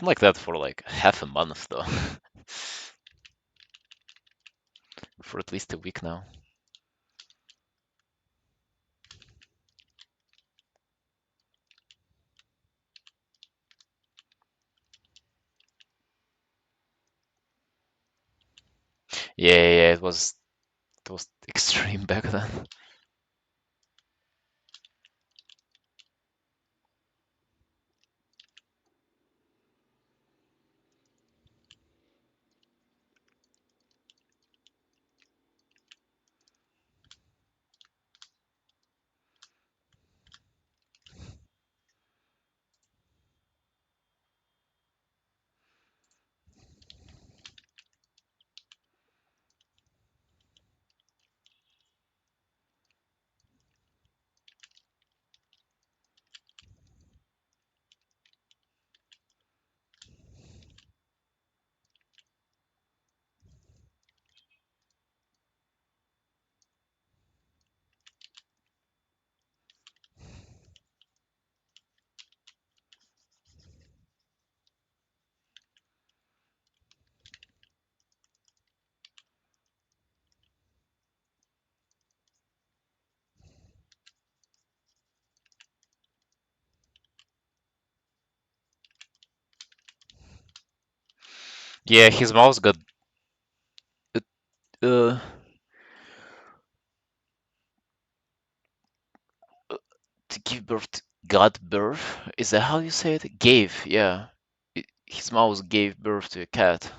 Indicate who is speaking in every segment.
Speaker 1: like that for like half a month though. For at least a week now. Yeah, it was extreme back then. Yeah, his mouse got uh, to give birth, got birth. Is that how you say it? Gave, yeah. His mouse gave birth to a cat.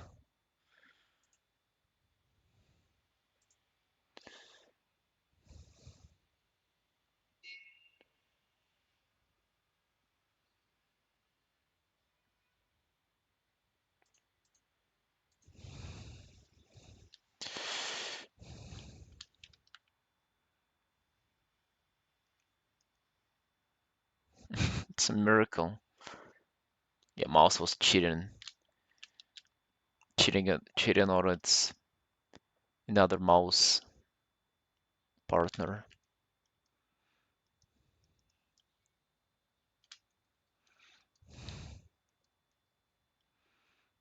Speaker 1: It's a miracle. Yeah, mouse was cheating on its another mouse partner.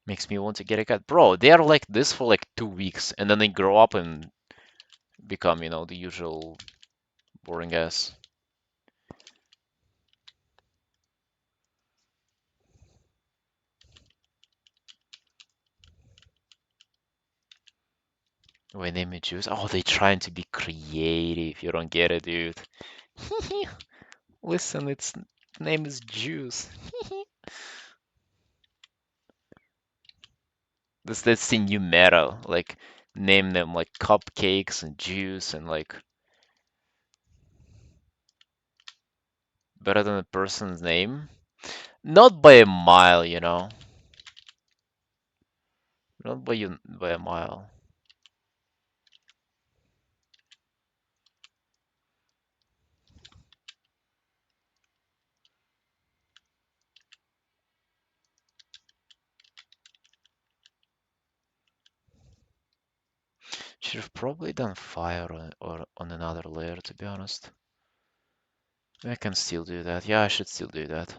Speaker 1: Makes me want to get a cat. Bro, they are like this for like 2 weeks and then they grow up and become, the usual boring ass. When name it Jews. Oh, they trying to be creative. You don't get it, dude. Listen, its name is Juice. That's the new meta. Like name them like cupcakes and juice and like better than a person's name. Not by a mile, Not by a mile. Should have probably done fire or on another layer, to be honest. I can still do that. Yeah, I should still do that.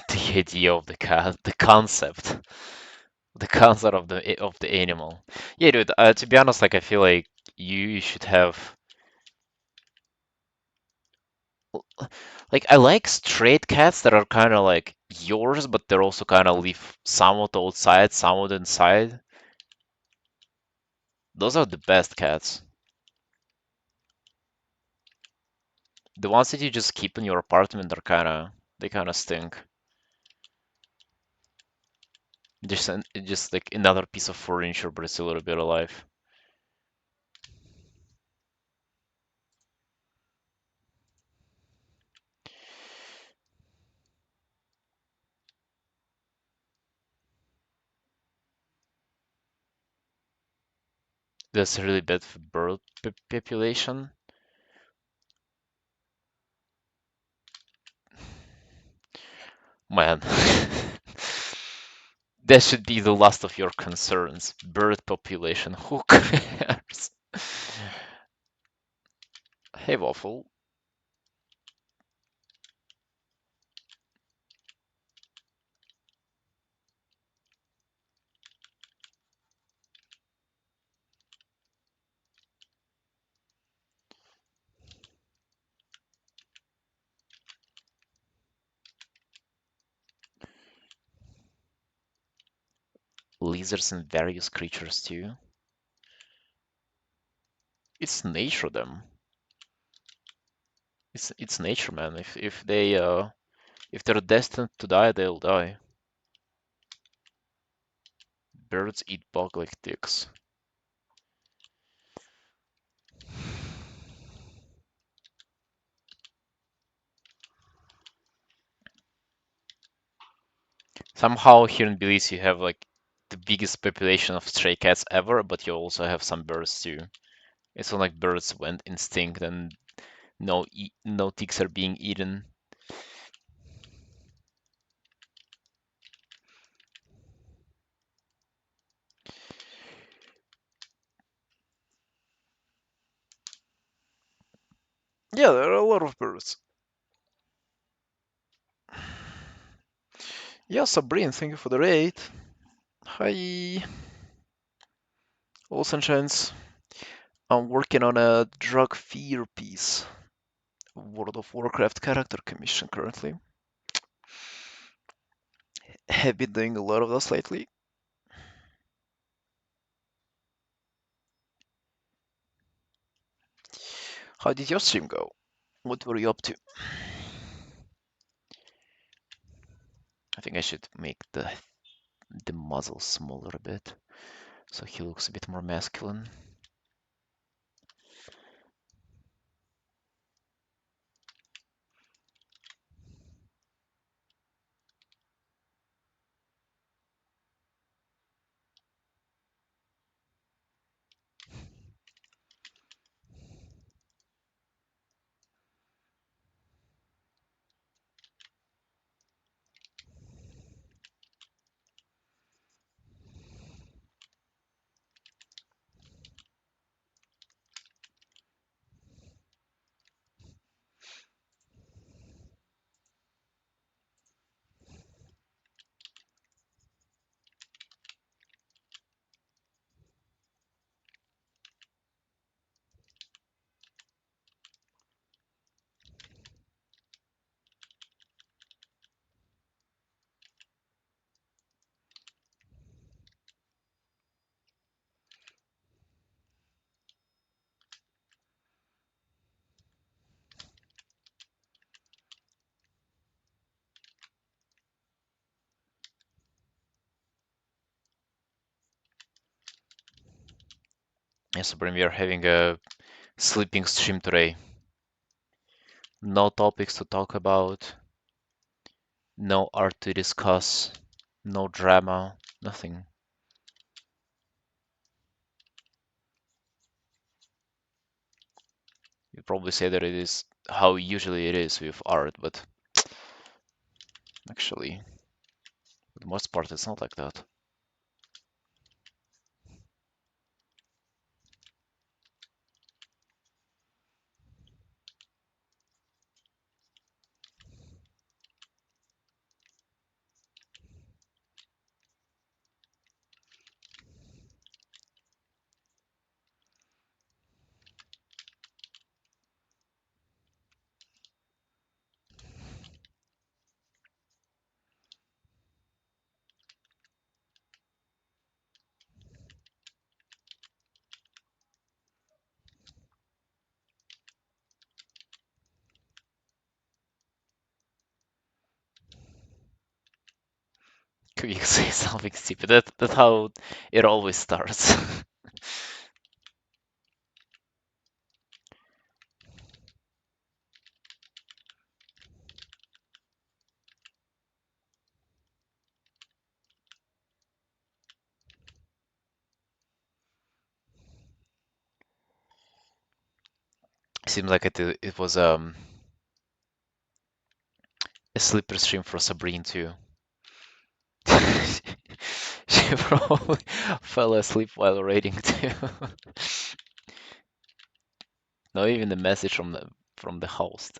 Speaker 1: The idea of the cat, the concept of the animal. Yeah, dude. To be honest, like I feel like you should have Like I like straight cats that are kind of like yours, but they're also kind of leave somewhat outside, somewhat inside. Those are the best cats. The ones that you just keep in your apartment are they kind of stink. Just like another piece of furniture, but it's a little bit alive. That's really bad for bird population. Man, that should be the last of your concerns. Bird population. Who cares? Hey, Waffle. Lizards and various creatures too. It's nature, them. It's nature, man. If they're destined to die, they'll die. Birds eat bug like ticks. Somehow here in Belize you have like the biggest population of stray cats ever, but you also have some birds too. It's not like birds went extinct and no ticks are being eaten. Yeah, there are a lot of birds. Yeah, Sabrine, thank you for the raid. Hi, all sunshines. I'm working on a drug fear piece. World of Warcraft character commission currently. Have been doing a lot of those lately. How did your stream go? What were you up to? I think I should make the muzzle smaller a bit so he looks a bit more masculine. Yes, so we are having a sleeping stream today. No topics to talk about, no art to discuss, no drama, nothing. You'd probably say that it is how usually it is with art, but actually, for the most part, it's not like that. You say something stupid. That's how it always starts. Seems like it was a slippery stream for Sabrine too. She probably fell asleep while reading too. Not even the message from the host.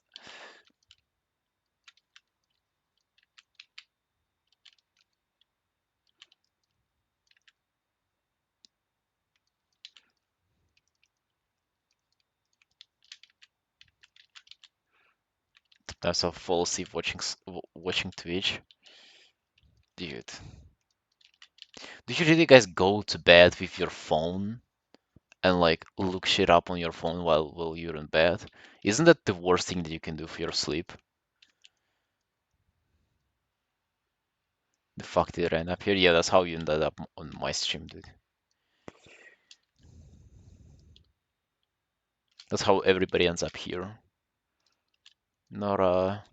Speaker 1: Sometimes I fall asleep watching Twitch. Dude, do you really guys go to bed with your phone and like look shit up on your phone while you're in bed? Isn't that the worst thing that you can do for your sleep? The fuck did I end up here? Yeah, that's how you ended up on my stream, dude. That's how everybody ends up here. Not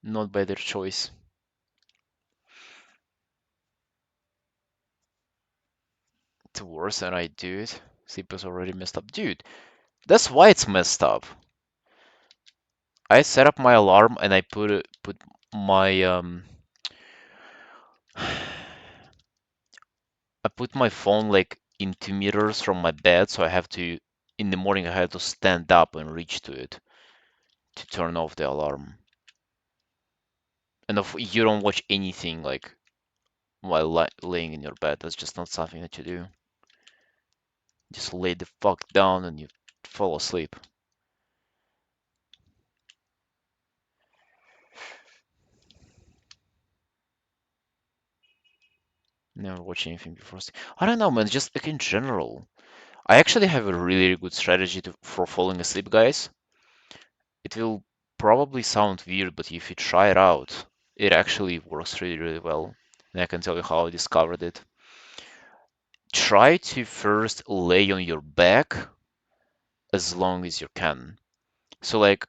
Speaker 1: not by their choice. It's worse than I do it. Sleep is already messed up. Dude, that's why it's messed up. I set up my alarm and I put my I put my phone like in 2 meters from my bed, so I have to in the morning I have to stand up and reach to it to turn off the alarm. And if you don't watch anything like while laying in your bed, that's just not something that you do. Just lay the fuck down and you fall asleep. Never watch anything before. I don't know, man. Just like in general, I actually have a really good strategy for falling asleep, guys. It will probably sound weird, but if you try it out, it actually works really, really well. And I can tell you how I discovered it. Try to first lay on your back as long as you can. So, like,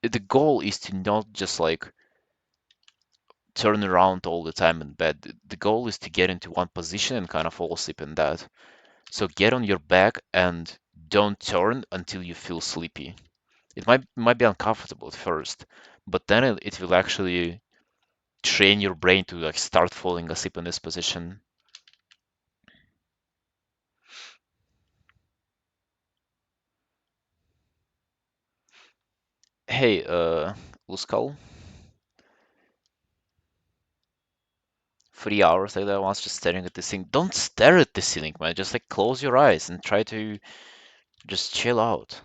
Speaker 1: the goal is to not just like turn around all the time in bed. The goal is to get into one position and kind of fall asleep in that. So get on your back and don't turn until you feel sleepy. It might be uncomfortable at first, but then it will actually train your brain to like start falling asleep in this position. Hey, Luskal, 3 hours like that once just staring at the ceiling. Don't stare at the ceiling, man. Just like close your eyes and try to just chill out.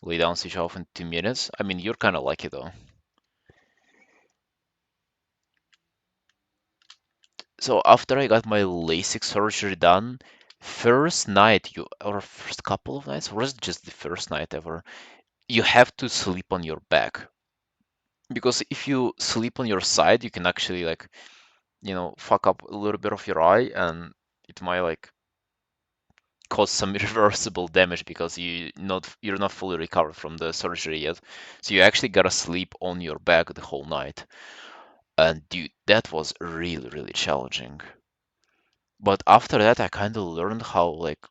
Speaker 1: Lay down, switch off in 2 minutes. I mean, you're kind of lucky though. So after I got my LASIK surgery done, first night you or first couple of nights, or was it just the first night ever, you have to sleep on your back. Because if you sleep on your side, you can actually like, fuck up a little bit of your eye and it might like cause some irreversible damage because you're not fully recovered from the surgery yet. So you actually gotta sleep on your back the whole night. And dude, that was really, really challenging. But after that, I kind of learned how, like,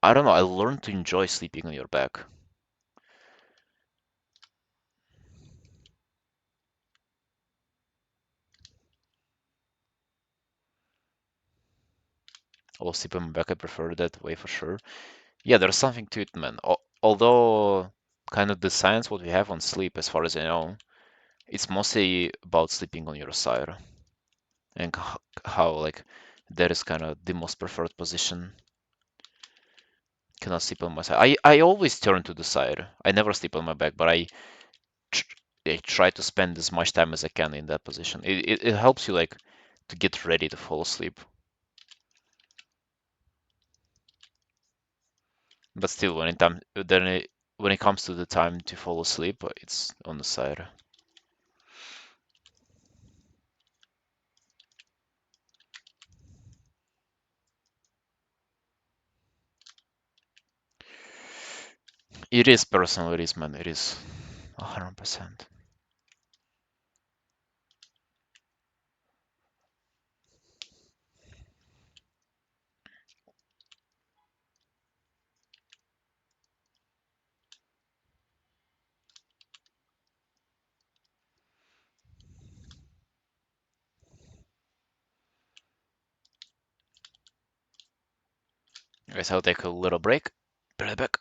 Speaker 1: I don't know, I learned to enjoy sleeping on your back. I'll sleep on my back, I prefer that way for sure. Yeah, there's something to it, man. Although, kind of the science what we have on sleep, as far as I know, it's mostly about sleeping on your side and how, like, that is kind of the most preferred position. Cannot sleep on my side. I always turn to the side. I never sleep on my back, but tr- I try to spend as much time as I can in that position. It helps you like to get ready to fall asleep. But still, when it comes to the time to fall asleep, it's on the side. It is personal, it is, man, it is 100%. Guys, I'll take a little break. Be right back.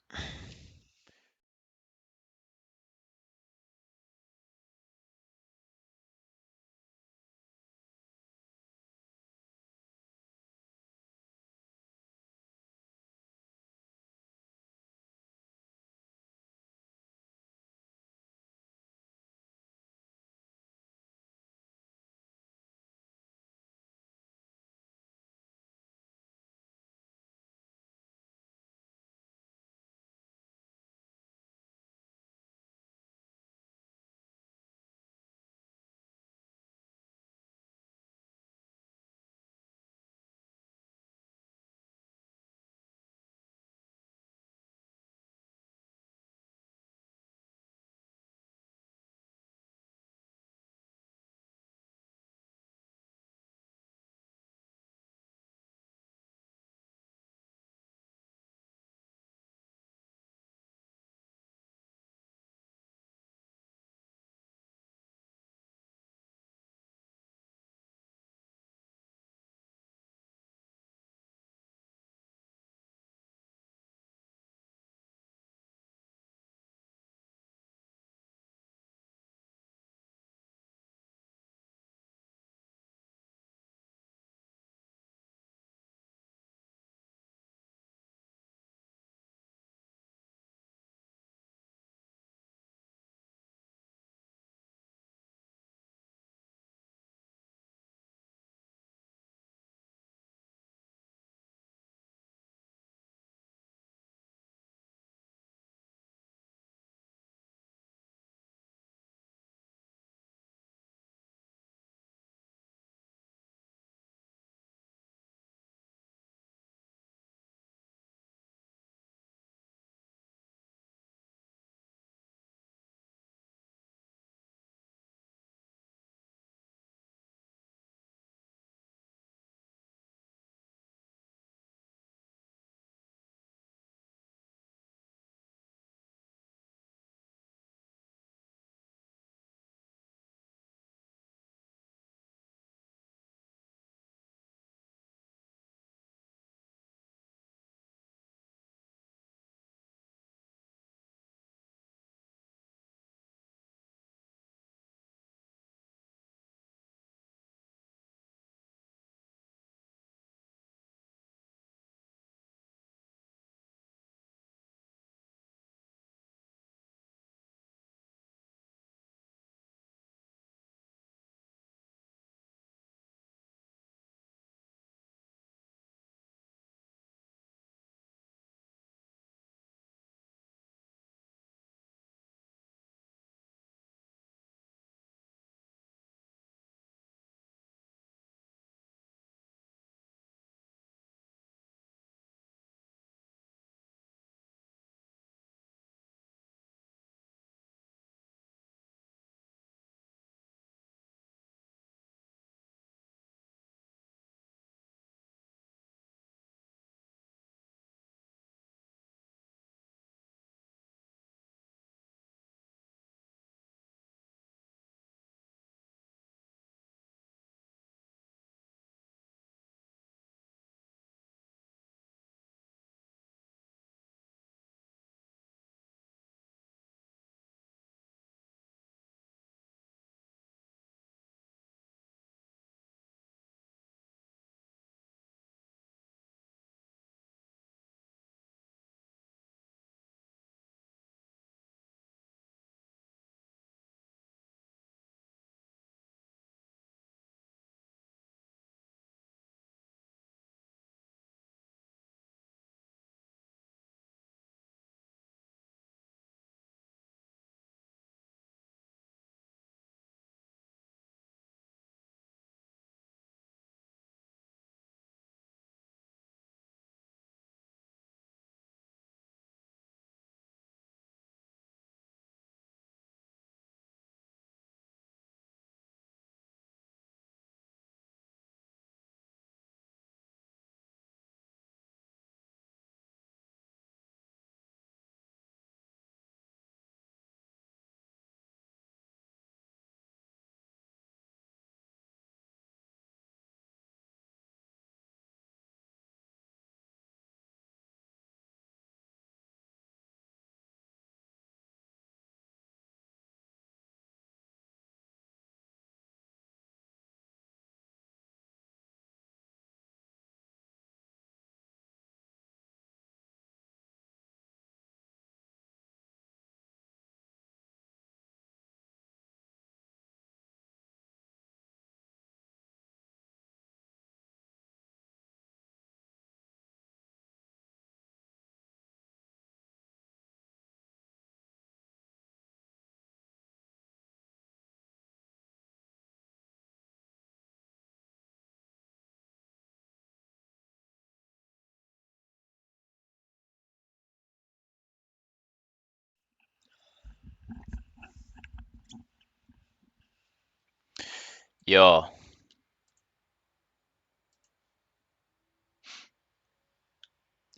Speaker 1: Yo.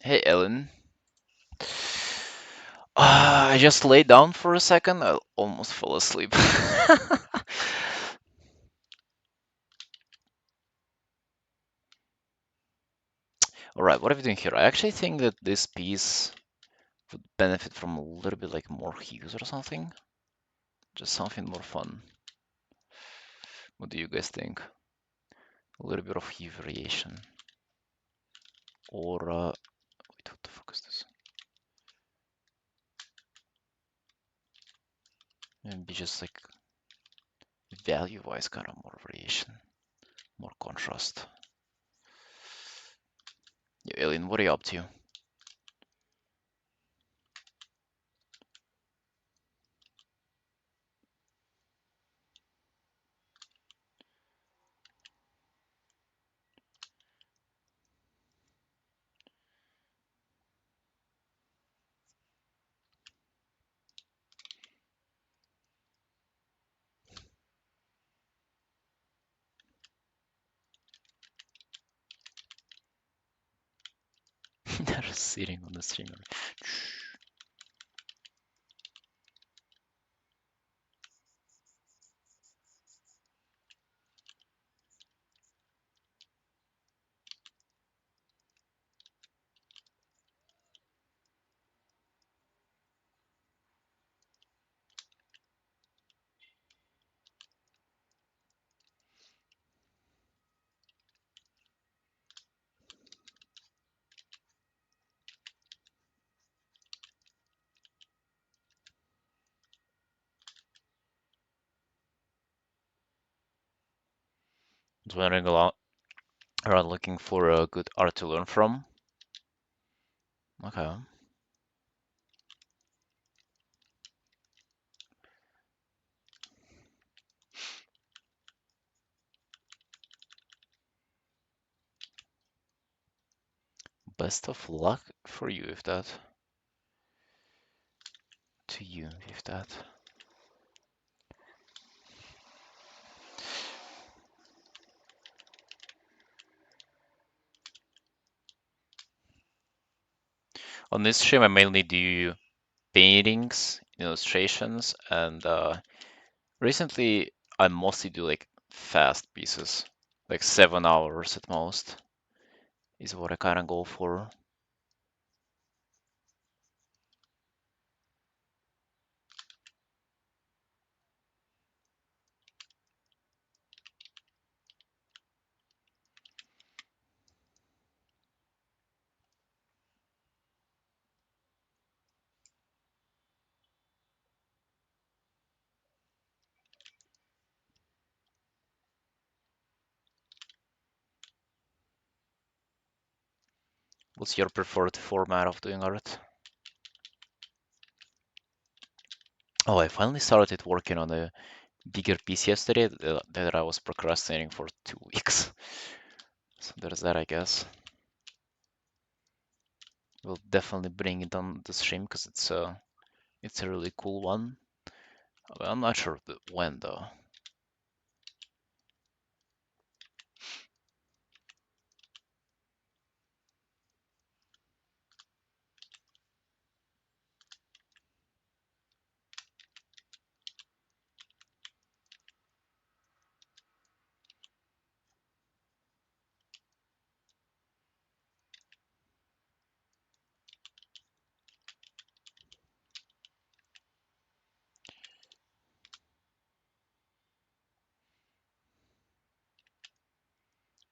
Speaker 1: Hey, Ellen. I just laid down for a second. I almost fell asleep. All right, what are we doing here? I actually think that this piece would benefit from a little bit like more hues or something. Just something more fun. What do you guys think? A little bit of hue variation. Or, wait, what the fuck is this? Maybe just like value-wise kind of more variation, more contrast. Yeah, Alien, what are you up to? They're sitting on the streamer. Just wandering around looking for a good art to learn from. Okay. Best of luck for you with that. To you with that. On this stream, I mainly do paintings, illustrations, and recently I mostly do like fast pieces, like 7 hours at most is what I kind of go for. What's your preferred format of doing art? Oh, I finally started working on a bigger piece yesterday that I was procrastinating for 2 weeks. So there's that, I guess. We'll definitely bring it on the stream because it's a really cool one. I'm not sure when though.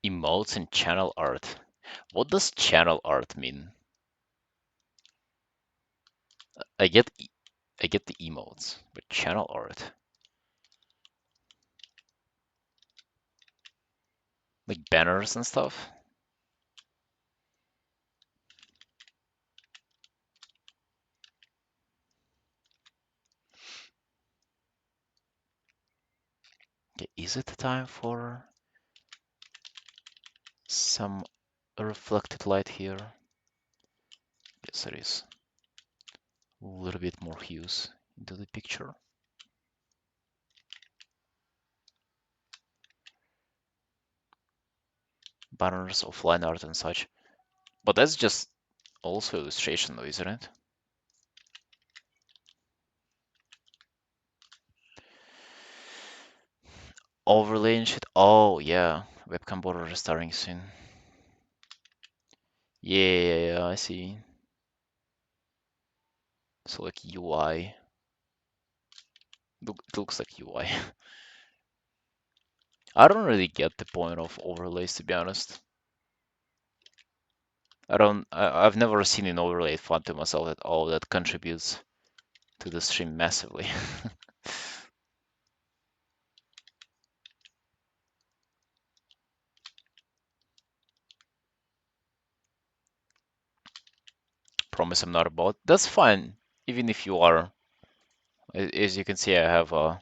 Speaker 1: Emotes and channel art. What does channel art mean? I get I get the emotes, but channel art, like banners and stuff. Okay, is it the time for some reflected light here? Yes, it is. A little bit more hues into the picture. banners, offline art and such. But that's just also illustration though, isn't it? Overlay and shit. Oh yeah, webcam border starting soon. Yeah, I see. So like UI. It looks like UI. I don't really get the point of overlays, to be honest. I've never seen an overlay font to myself at all that contributes to the stream massively. Promise I'm not a bot. That's fine, even if you are. As you can see, I have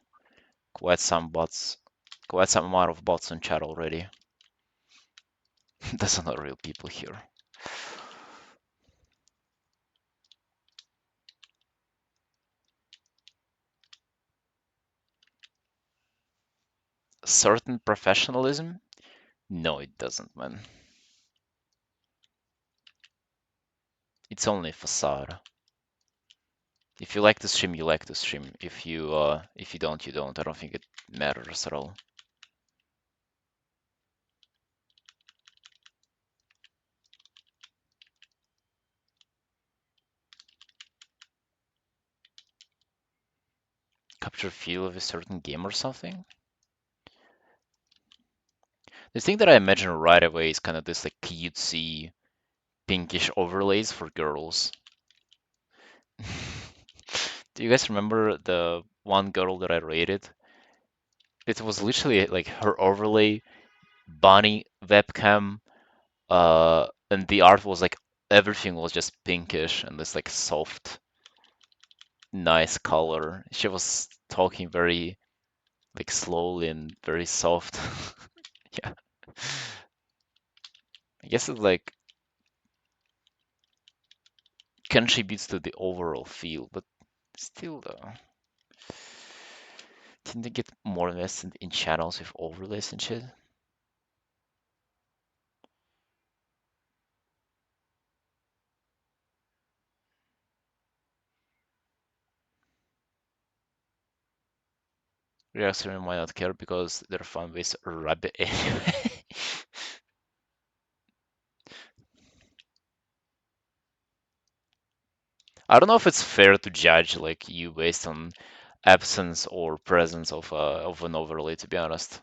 Speaker 1: quite some bots, quite some amount of bots in chat already. Those are not real people here. Certain professionalism? No, it doesn't, man. It's only a facade. If you like the stream, you like the stream. If you don't, you don't. I don't think it matters at all. Capture feel of a certain game or something. The thing that I imagine right away is kind of this like cutesy pinkish overlays for girls. Do you guys remember the one girl that I rated? It was literally like her overlay, bunny webcam, and the art was like everything was just pinkish and this like soft, nice color. She was talking very like slowly and very soft. Yeah, I guess it like contributes to the overall feel, but still though. Tend to get more invested in channels with overlays and shit. Reactor might not care because their fan base rabbit anyway. I don't know if it's fair to judge like you based on absence or presence of an overlay, to be honest.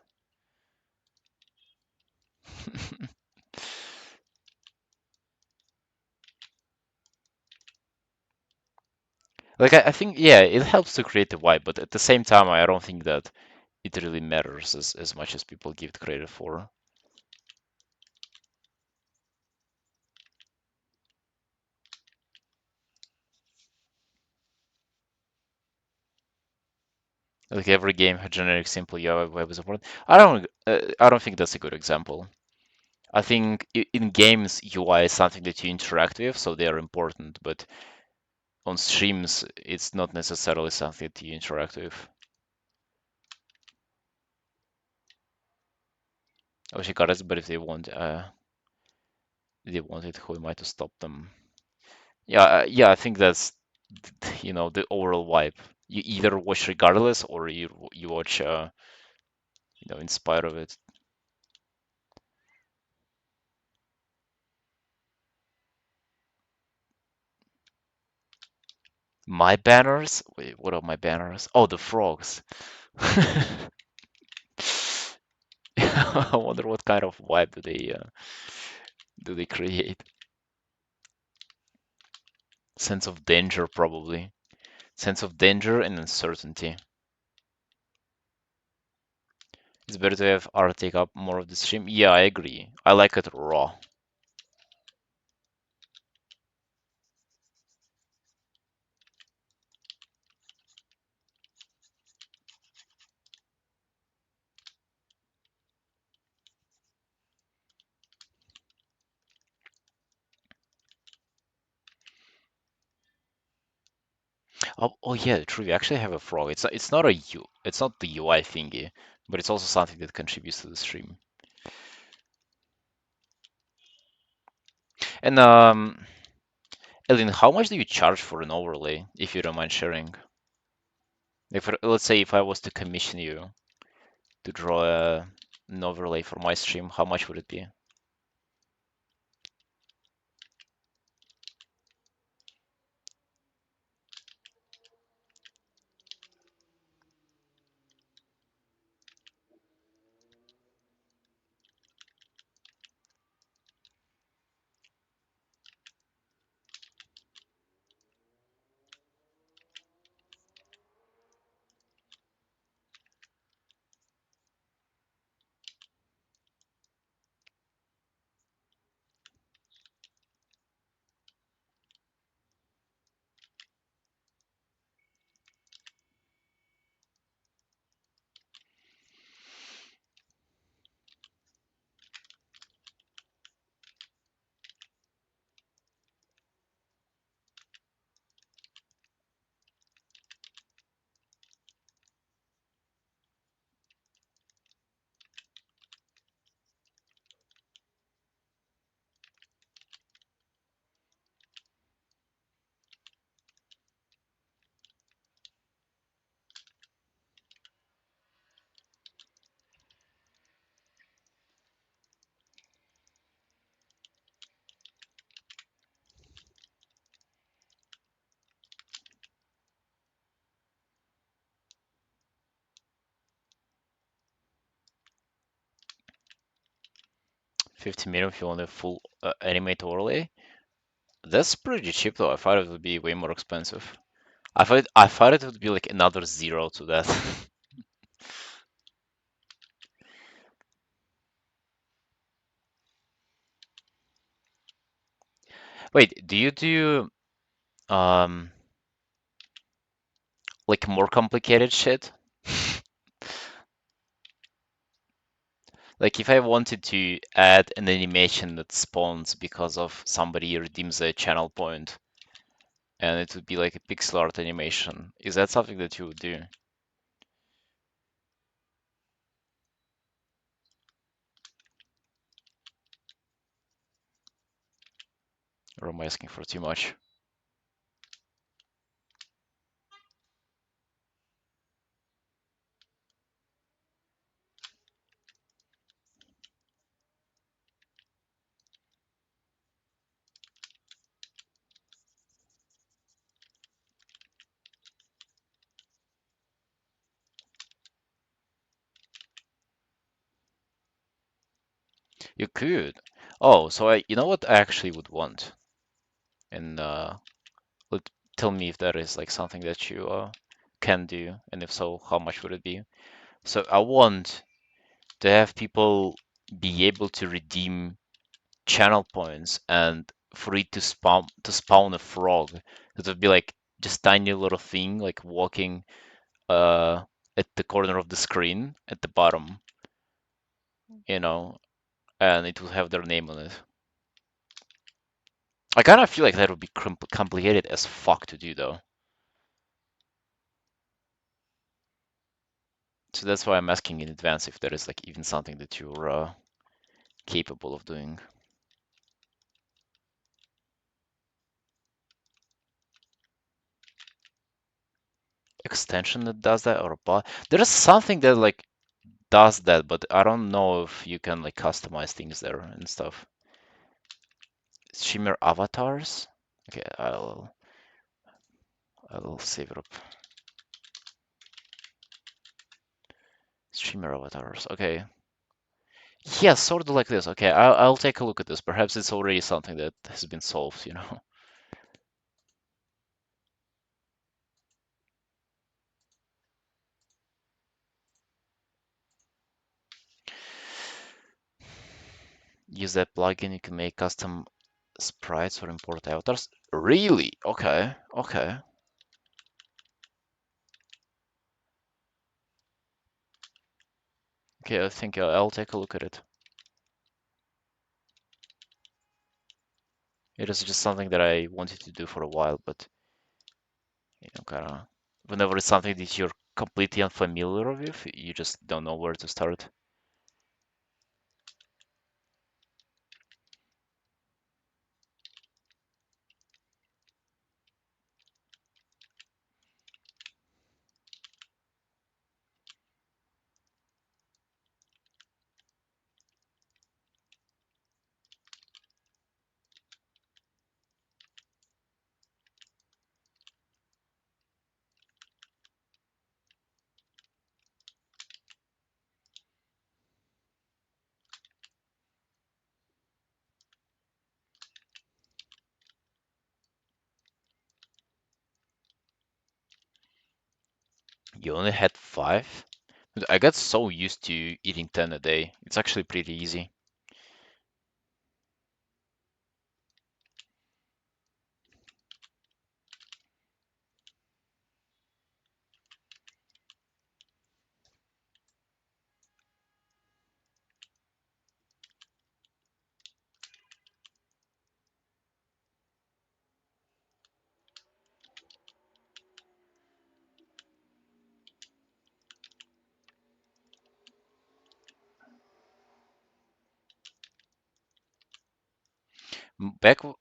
Speaker 1: Like I think yeah, it helps to create the vibe, but at the same time, I don't think that it really matters as much as people give it credit for. Like every game had generic simple UI web is important. I don't think that's a good example. I think in games UI is something that you interact with, so they are important, but on streams it's not necessarily something that you interact with. I wish I got it, but if they want it, who am I to stop them? Yeah, yeah, I think that's the overall vibe. You either watch regardless or you watch in spite of it. My banners? Wait, what are my banners? Oh, the frogs. I wonder what kind of vibe do they create? Sense of danger, probably. Sense of danger and uncertainty. It's better to have art take up more of the stream. Yeah, I agree. I like it raw. Oh yeah, true. We actually have a frog. It's not the UI thingy, but it's also something that contributes to the stream. And Elin, how much do you charge for an overlay, if you don't mind sharing? If let's say if I was to commission you to draw an overlay for my stream, how much would it be? 50 million if you want a full animate overlay. That's pretty cheap though. I thought it would be way more expensive. I thought it would be like another zero to that. Wait, do you do um like more complicated shit? Like if I wanted to add an animation that spawns because of somebody redeems a channel point, and it would be like a pixel art animation, is that something that you would do? Or am I asking for too much? You could. Oh, so you know what I actually would want? And let tell me if that is like something that you can do, and if so, how much would it be? So I want to have people be able to redeem channel points and for it to spawn a frog. It would be like just tiny little thing like walking uh at the corner of the screen at the bottom, you know, and it would have their name on it. I kind of feel like that would be complicated as fuck to do though. So that's why I'm asking in advance if there is like even something that you're capable of doing. Extension that does that or a bot? There is something that like does that, but I don't know if you can like customize things there and stuff. Shimmer avatars? Okay, I'll save it up. Shimmer avatars. Okay. Yeah, sort of like this. Okay, I'll take a look at this. Perhaps it's already something that has been solved, you know. Use that plugin, you can make custom sprites or import avatars. Really? Okay, okay. Okay, I think I'll take a look at it. It is just something that I wanted to do for a while, but you know, kind of whenever it's something that you're completely unfamiliar with, you just don't know where to start. You only had 5? Dude, I got so used to eating 10 a day. It's actually pretty easy.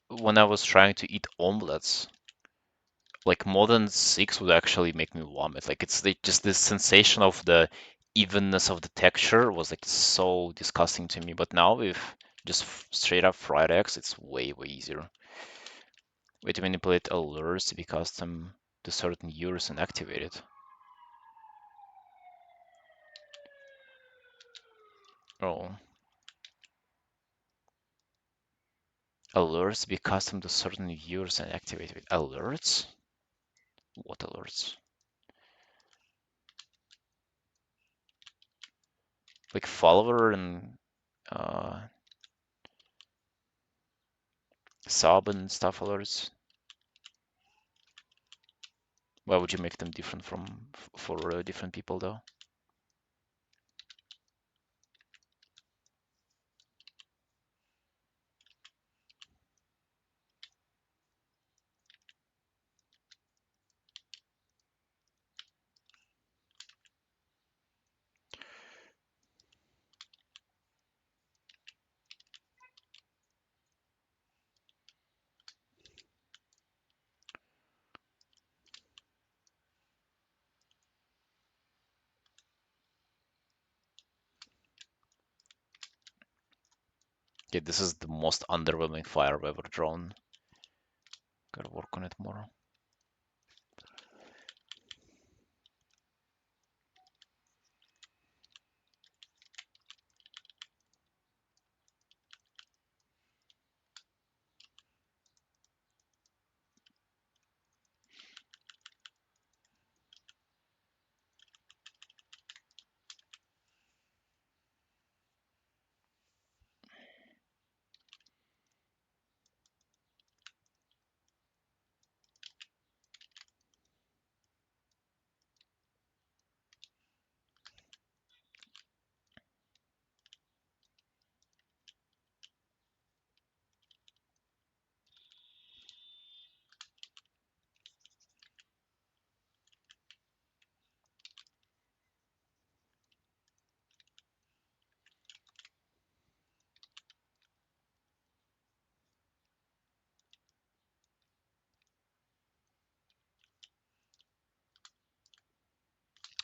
Speaker 1: When I was trying to eat omelets, like more than 6 would actually make me vomit. Like it's just this sensation of the evenness of the texture was like so disgusting to me. But now with just straight up fried eggs, it's way, way easier. Way to manipulate alerts to be custom to certain viewers and activate it. Oh. Alerts be custom to certain viewers and activate with alerts? What alerts? Like follower and uh, sub and stuff alerts? Why would you make them different for different people though? Okay, this is the most underwhelming fire I've ever drawn. Gotta work on it more.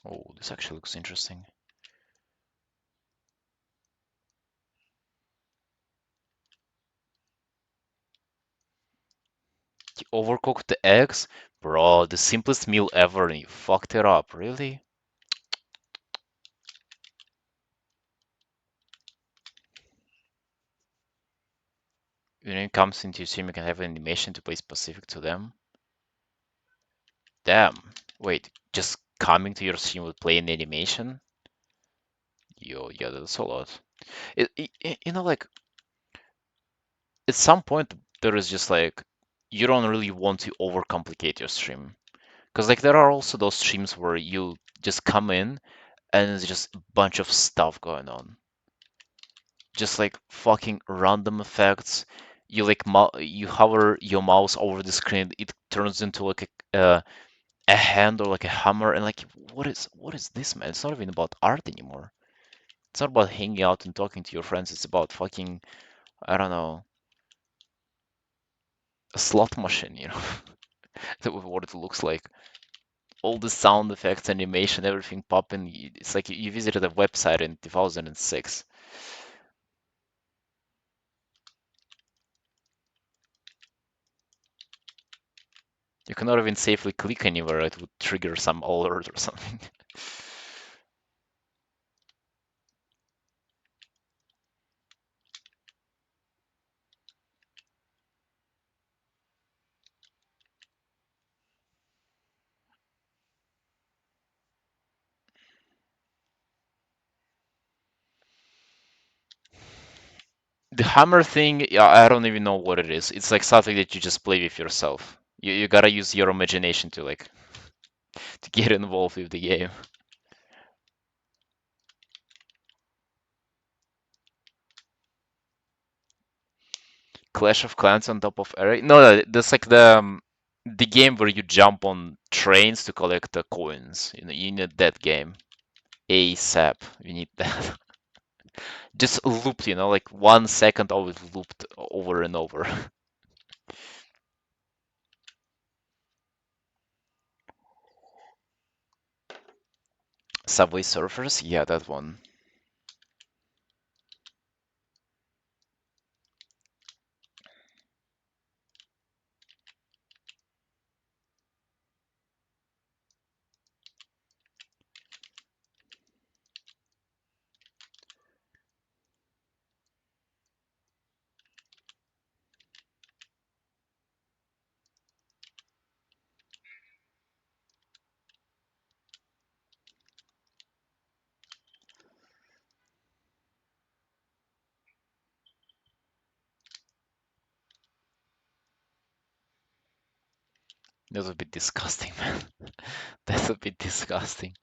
Speaker 1: Oh, this actually looks interesting. You overcooked the eggs? Bro, the simplest meal ever and you fucked it up, really? When it comes into your stream, you can have an animation to play specific to them. Damn. Wait, just coming to your stream would play an animation? Yo, yeah, that's a lot. Like, at some point, there is just like, you don't really want to overcomplicate your stream. Because, like, there are also those streams where you just come in and it's just a bunch of stuff going on. Just like fucking random effects. You like you hover your mouse over the screen, it turns into like a hand or like a hammer, and like what is this, man? It's not even about art anymore. It's not about hanging out and talking to your friends. It's about fucking, I don't know, a slot machine, you know, what it looks like. All the sound effects, animation, everything popping. It's like you visited a website in 2006. You cannot even safely click anywhere. It would trigger some alert or something. The hammer thing, yeah, I don't even know what it is. It's like something that you just play with yourself. You gotta use your imagination to like to get involved with the game. Clash of Clans on top of Eric? No, no, that's like the game where you jump on trains to collect the coins. You need that game. ASAP. You need that. Just looped, like 1 second always looped over and over. Subway Surfers? Yeah, that one. That would be disgusting, man. That would be disgusting.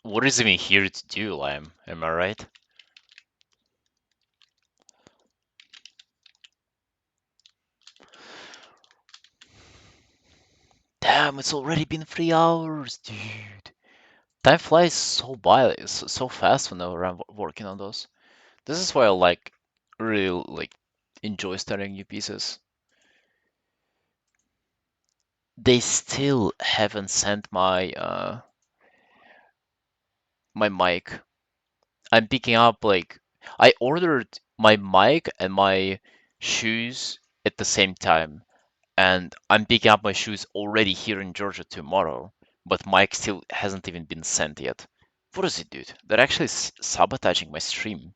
Speaker 1: What is even here to do, Lime? Am I right? Damn, it's already been 3 hours, dude. Time flies so by, so fast whenever I'm working on those. This is why I really enjoy starting new pieces. They still haven't sent my mic. I'm picking up I ordered my mic and my shoes at the same time, and I'm picking up my shoes already here in Georgia tomorrow, but mic still hasn't even been sent yet. What is it, dude? They're actually sabotaging my stream,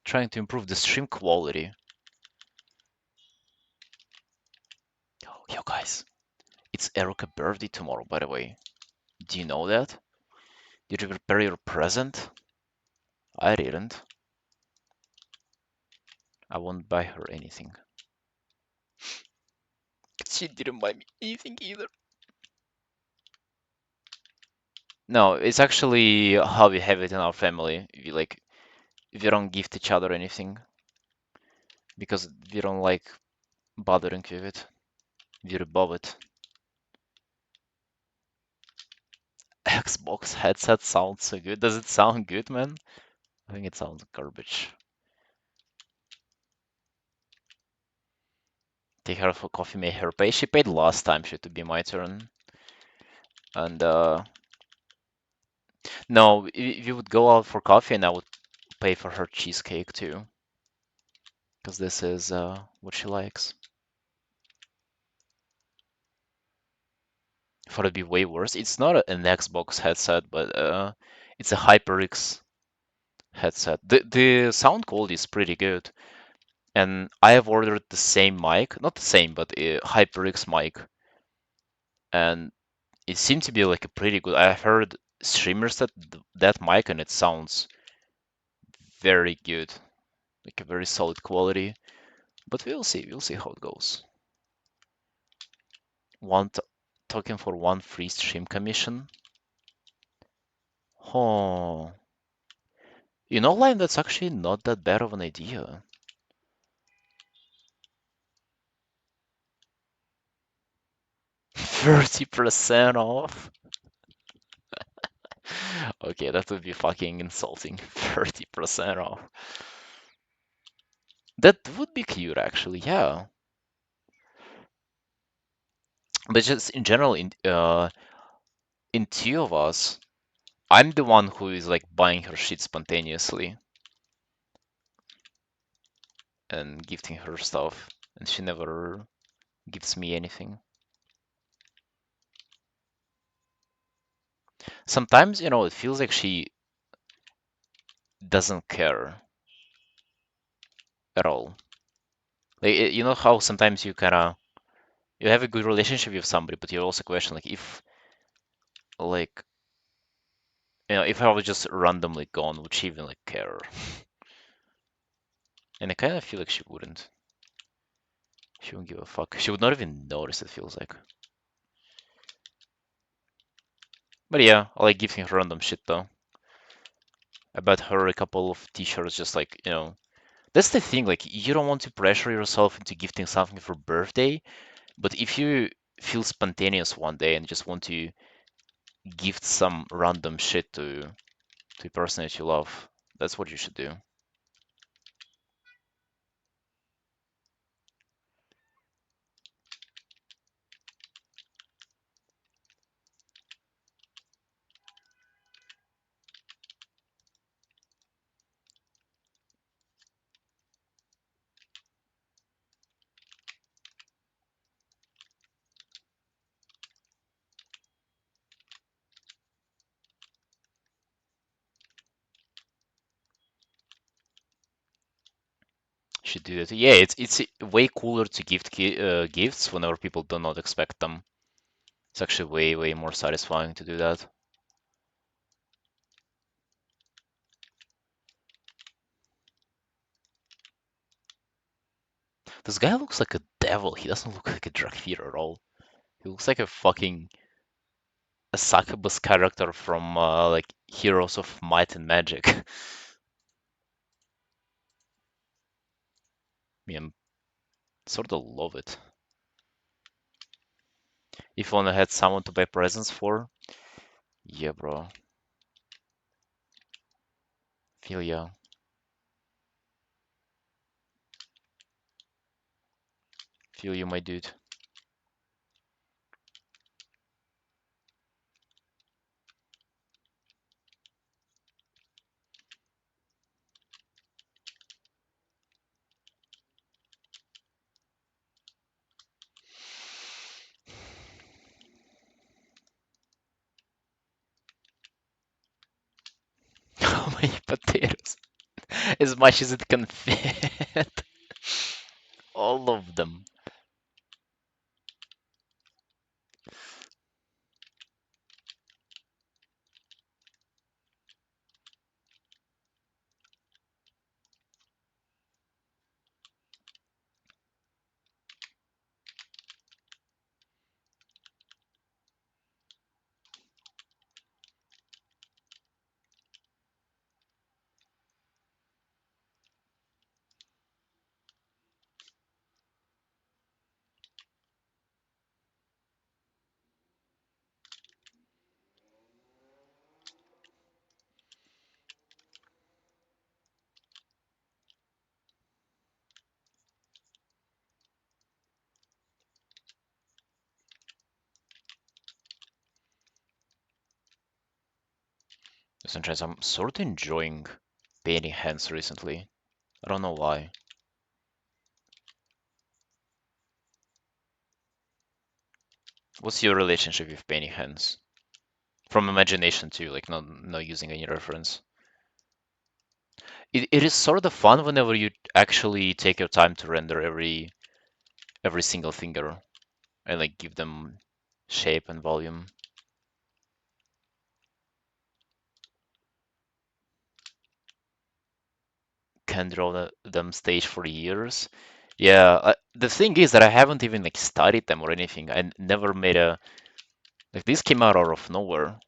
Speaker 1: trying to improve the stream quality. Yo, guys, it's Erica's birthday tomorrow, by the way. Do you know that? Did you prepare your present? I didn't. I won't buy her anything. She didn't buy me anything either. No, it's actually how we have it in our family. We don't gift each other anything because we don't like bothering with it. We're above it. Xbox headset sounds so good. Does it sound good, man? I think it sounds garbage. Take her for coffee, made her pay. She paid last time, she to be my turn. And no, we would go out for coffee and I would pay for her cheesecake too. Because this is what she likes. I thought it'd be way worse. It's not an Xbox headset, but it's a HyperX headset. The sound quality is pretty good. And I have ordered the same mic, not the same, but a HyperX mic. And it seemed to be like a pretty good. I've heard streamers that mic and it sounds very good, like a very solid quality. But we'll see how it goes. One token for one free stream commission. Oh, you know, Lime, that's actually not that bad of an idea. 30% off? Okay, that would be fucking insulting. 30% off. That would be cute, actually, yeah. But just in general, in two of us, I'm the one who is like buying her shit spontaneously and gifting her stuff, and she never gives me anything. Sometimes, it feels like she doesn't care at all. Like, you know how sometimes you have a good relationship with somebody, but you also question like if like if I was just randomly gone, would she even like care? And I kind of feel like she wouldn't. She wouldn't give a fuck. She would not even notice, it feels like. But yeah, I like gifting her random shit though. I bought her a couple of t-shirts just like, that's the thing, like you don't want to pressure yourself into gifting something for birthday, but if you feel spontaneous one day and just want to gift some random shit to a person that you love, that's what you should do. Should do that. Yeah, it's way cooler to gift gifts whenever people do not expect them. It's actually way more satisfying to do that. This guy looks like a devil. He doesn't look like a drug dealer at all. He looks like a fucking a succubus character from like Heroes of Might and Magic. I mean, sort of love it. If only I had someone to buy presents for. Yeah, bro. Feel ya. Feel you, my dude. How many potatoes? As much as it can fit. All of them. Sometimes I'm sort of enjoying painting hands recently. I don't know why. What's your relationship with painting hands? From imagination too, like not using any reference. It is sort of fun whenever you actually take your time to render every single finger and like give them shape and volume. Can draw them stage for years. Yeah, the thing is that I haven't even like studied them or anything. I never made a like this came out of nowhere.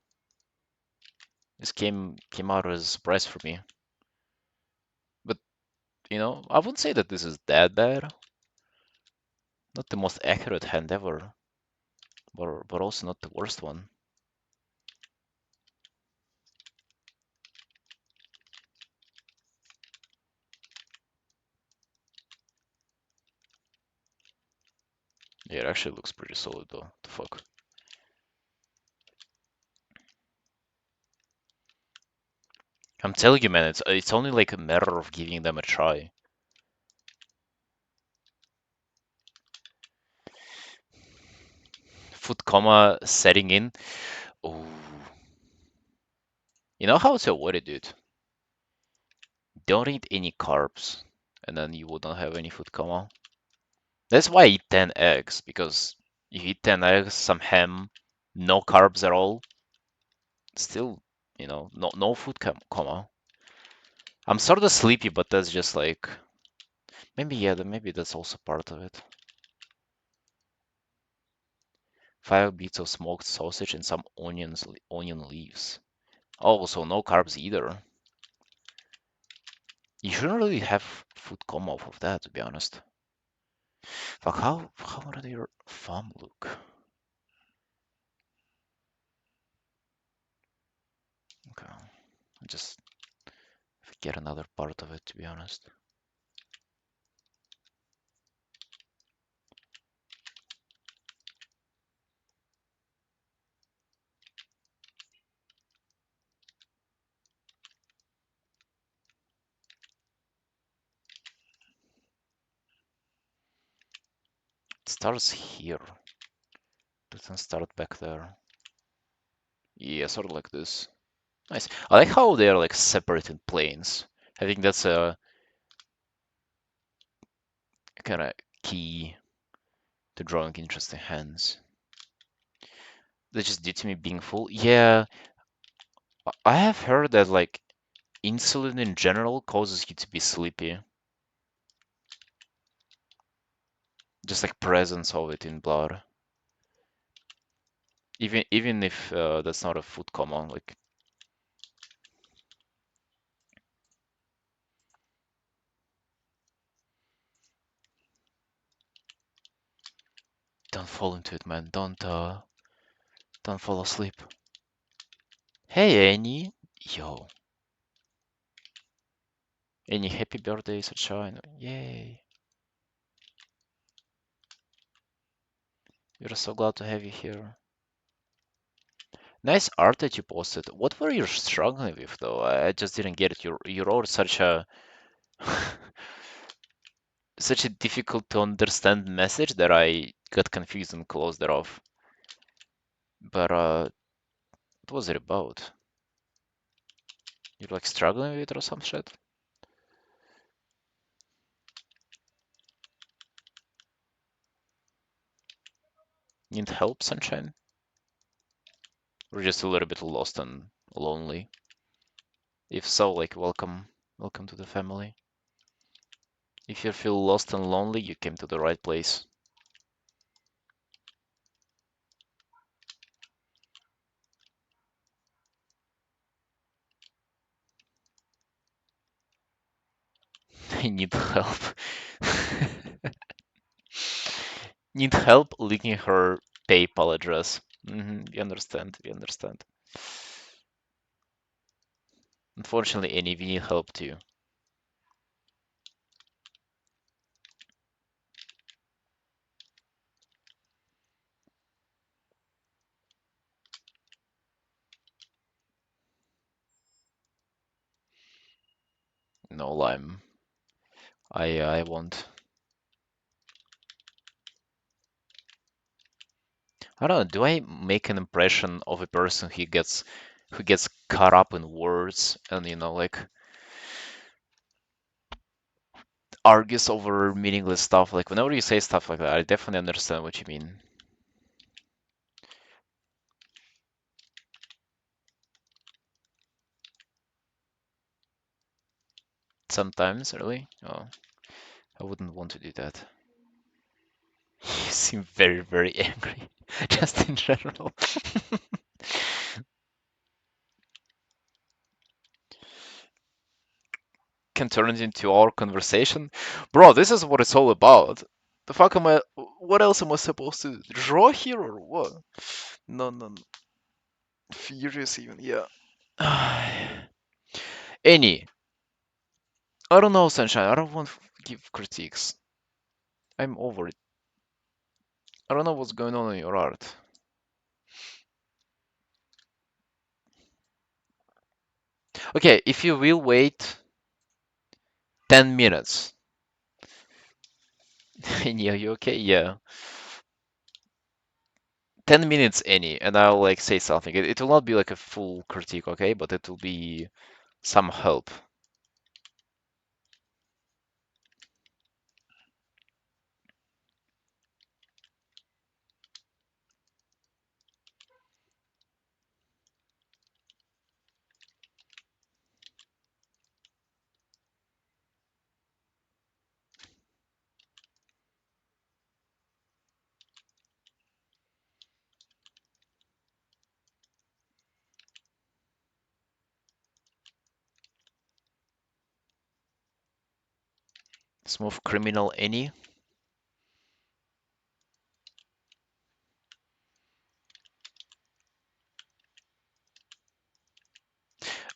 Speaker 1: This came out as a surprise for me. But I wouldn't say that this is that bad. Not the most accurate hand ever, but also not the worst one. Yeah, it actually looks pretty solid though. The fuck. I'm telling you, man, it's only like a matter of giving them a try. Foot comma setting in. Oh, you know how to avoid it, dude? Don't eat any carbs, and then you wouldn't have any food coma. That's why I eat 10 eggs, because you eat 10 eggs, some ham, no carbs at all, still, no food coma. I'm sort of sleepy, but that's just like maybe yeah, maybe that's also part of it. 5 bits of smoked sausage and some onion leaves. Oh, so no carbs either. You shouldn't really have food coma off of that, to be honest. Fuck, how would your thumb look? Okay, just get another part of it, to be honest. It starts here. Doesn't start back there. Yeah, sort of like this. Nice. I like how they are like separate in planes. I think that's a kind of key to drawing interesting hands. That's just due to me being full. Yeah, I have heard that like insulin in general causes you to be sleepy. Just like presence of it in blood. Even if that's not a food coma, like don't fall into it, man. Don't fall asleep. Hey Annie, yo, Annie, happy birthday, sunshine! Yay! We're so glad to have you here. Nice art that you posted. What were you struggling with though? I just didn't get it. You wrote such a such a difficult to understand message that I got confused and closed it off. But what was it about? You're like struggling with it or some shit? Need help, sunshine? Or just a little bit lost and lonely? If so, like welcome to the family. If you feel lost and lonely, you came to the right place. I need help. Need help linking her PayPal address. We understand, we understand. Unfortunately, Annie, we need help too. No lime. I won't. I don't know. Do I make an impression of a person who gets caught up in words and like argues over meaningless stuff? Like whenever you say stuff like that, I definitely understand what you mean. Sometimes, really. Oh, I wouldn't want to do that. You seem very, very angry, just in general. Can turn it into our conversation. Bro, this is what it's all about. The fuck am I? What else am I supposed to draw here or what? No, no, no. Furious even, yeah. Any. I don't know, Sunshine. I don't want to give critiques. I'm over it. I don't know what's going on in your art. Okay, if you will wait 10 minutes. Yeah, you okay? Yeah. 10 minutes any, and I'll like say something. It will not be like a full critique, okay? But it will be some help. Smooth criminal any.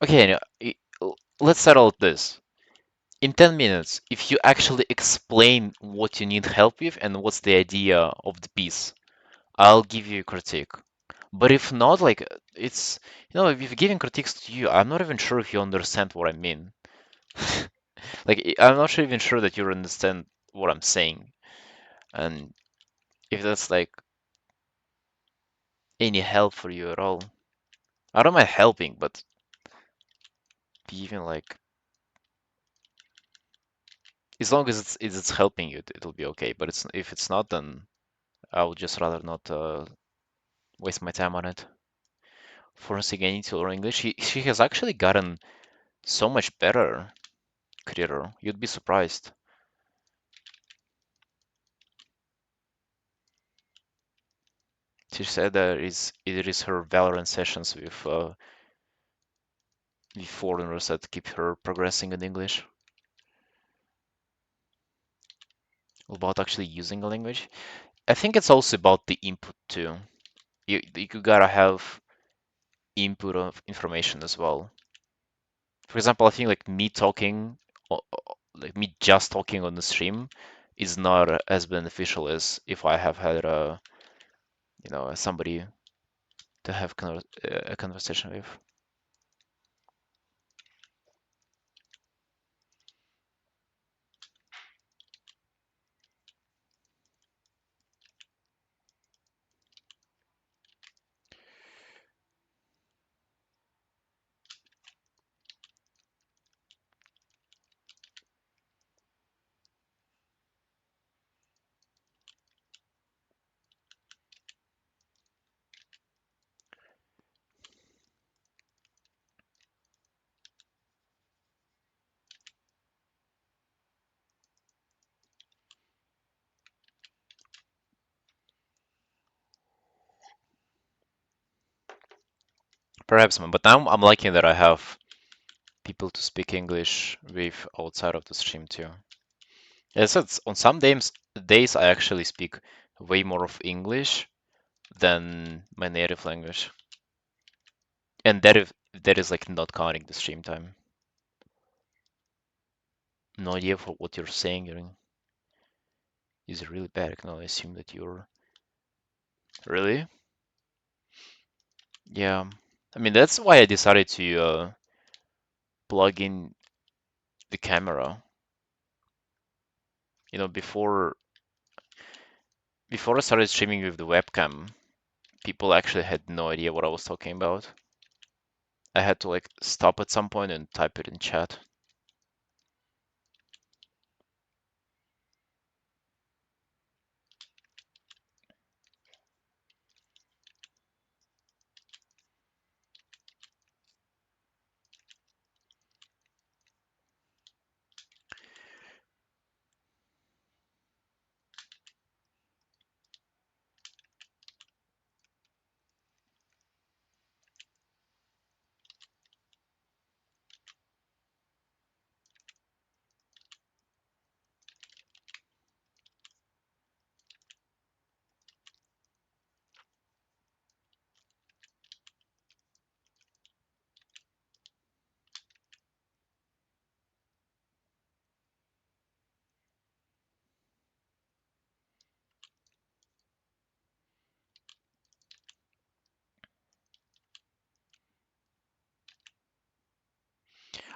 Speaker 1: Okay, now, let's settle this. In 10 minutes, if you actually explain what you need help with and what's the idea of the piece, I'll give you a critique. But if not, like, if you're giving critiques to you, I'm not even sure if you understand what I mean. Like, I'm not sure even sure that you understand what I'm saying. And if that's like any help for you at all, I don't mind helping, but even like, as long as it's helping you, it'll be okay. But if it's not, then I would just rather not waste my time on it. Forcing again to learn English, she has actually gotten so much better, creator. You'd be surprised. She said that it is her Valorant sessions with foreigners that keep her progressing in English. About actually using a language. I think it's also about the input too. You gotta have input of information as well. For example, I think like me talking, like me just talking on the stream, is not as beneficial as if I have had somebody to have a conversation with. Perhaps, but now I'm liking that I have people to speak English with outside of the stream too. Yes, it's on some days I actually speak way more of English than my native language, and that is like not counting the stream time. No idea for what you're saying is really bad. I can only assume that you're really. Yeah, I mean that's why I decided to plug in the camera. You know, before I started streaming with the webcam, people actually had no idea what I was talking about. I had to like stop at some point and type it in chat.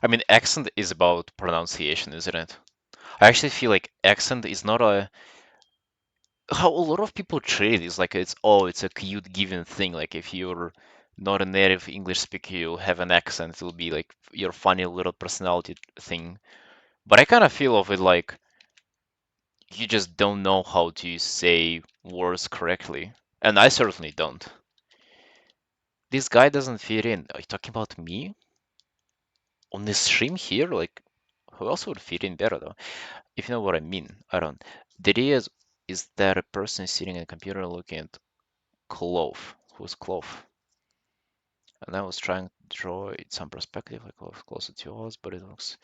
Speaker 1: I mean, accent is about pronunciation, isn't it? I actually feel like accent is not a how a lot of people treat it is like it's a cute given thing. Like if you're not a native English speaker, you'll have an accent. It'll be like your funny little personality thing. But I kind of feel of it like you just don't know how to say words correctly. And I certainly don't. This guy doesn't fit in. Are you talking about me? On this stream here? Like, who else would fit in better though? If you know what I mean. I don't. The idea is that a person sitting at a computer looking at Clove. Who's Clove? And I was trying to draw it some perspective, like closer to us, but it looks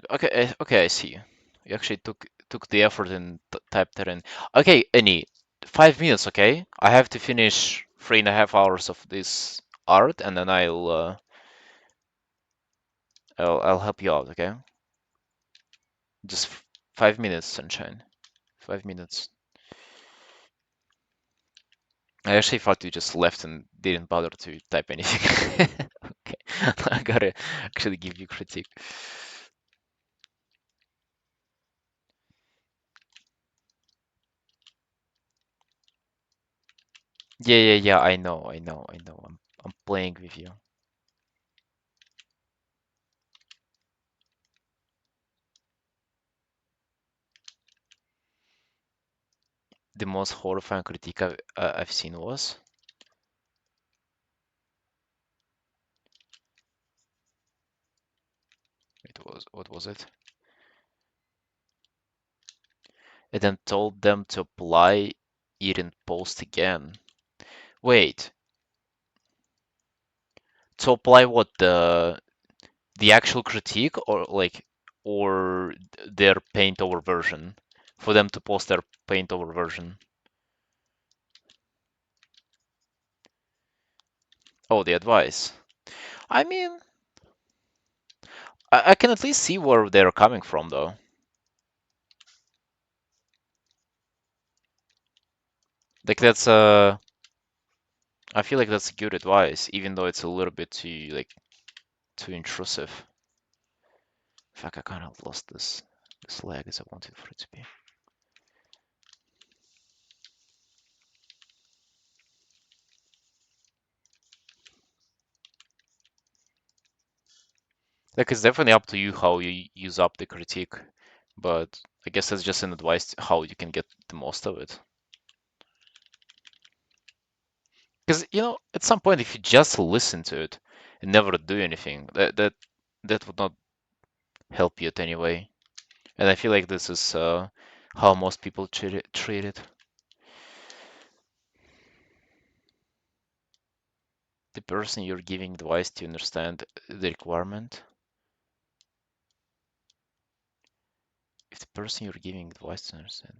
Speaker 1: okay. Okay, I see. You actually took the effort and typed it in. Okay, Annie, 5 minutes. Okay, I have to finish 3.5 hours of this art, and then I'll help you out. Okay, just 5 minutes, sunshine. 5 minutes. I actually thought you just left and didn't bother to type anything. Okay, I gotta actually give you critique. Yeah. I know. I'm playing with you. The most horrifying critique I've seen was what was it? And then told them to apply it in post again. Wait, to apply what the actual critique or their paint over version for them to post their paint over version. Oh, the advice. I mean, I can at least see where they're coming from though. Like that's I feel like that's good advice, even though it's a little bit too intrusive. Fuck, I kind of lost this lag as I wanted for it to be. Like it's definitely up to you how you use up the critique, but I guess that's just an advice how you can get the most of it. Because at some point, if you just listen to it and never do anything, that would not help you in any way. And I feel like this is how most people treat it. The person you're giving advice to understand the requirement. If the person you're giving advice to understand.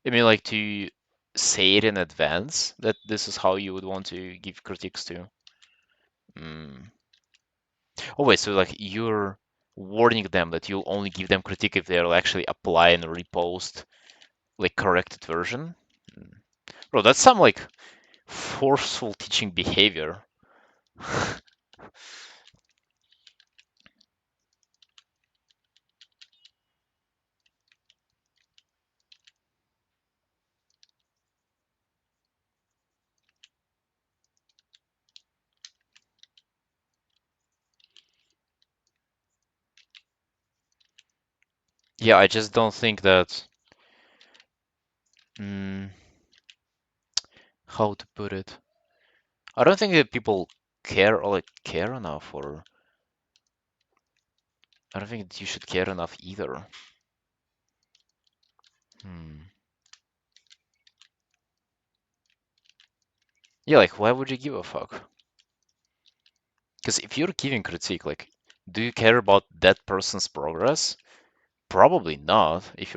Speaker 1: I mean, like to say it in advance that this is how you would want to give critiques to. Mm. Oh wait, so like you're warning them that you'll only give them critique if they'll actually apply and repost like corrected version. Mm. Bro, that's some like forceful teaching behavior. Yeah, I just don't think that. Mm, how to put it? I don't think that people care or like care enough, or I don't think that you should care enough either. Hmm. Yeah, like why would you give a fuck? Because if you're giving critique, like, do you care about that person's progress? Probably not. If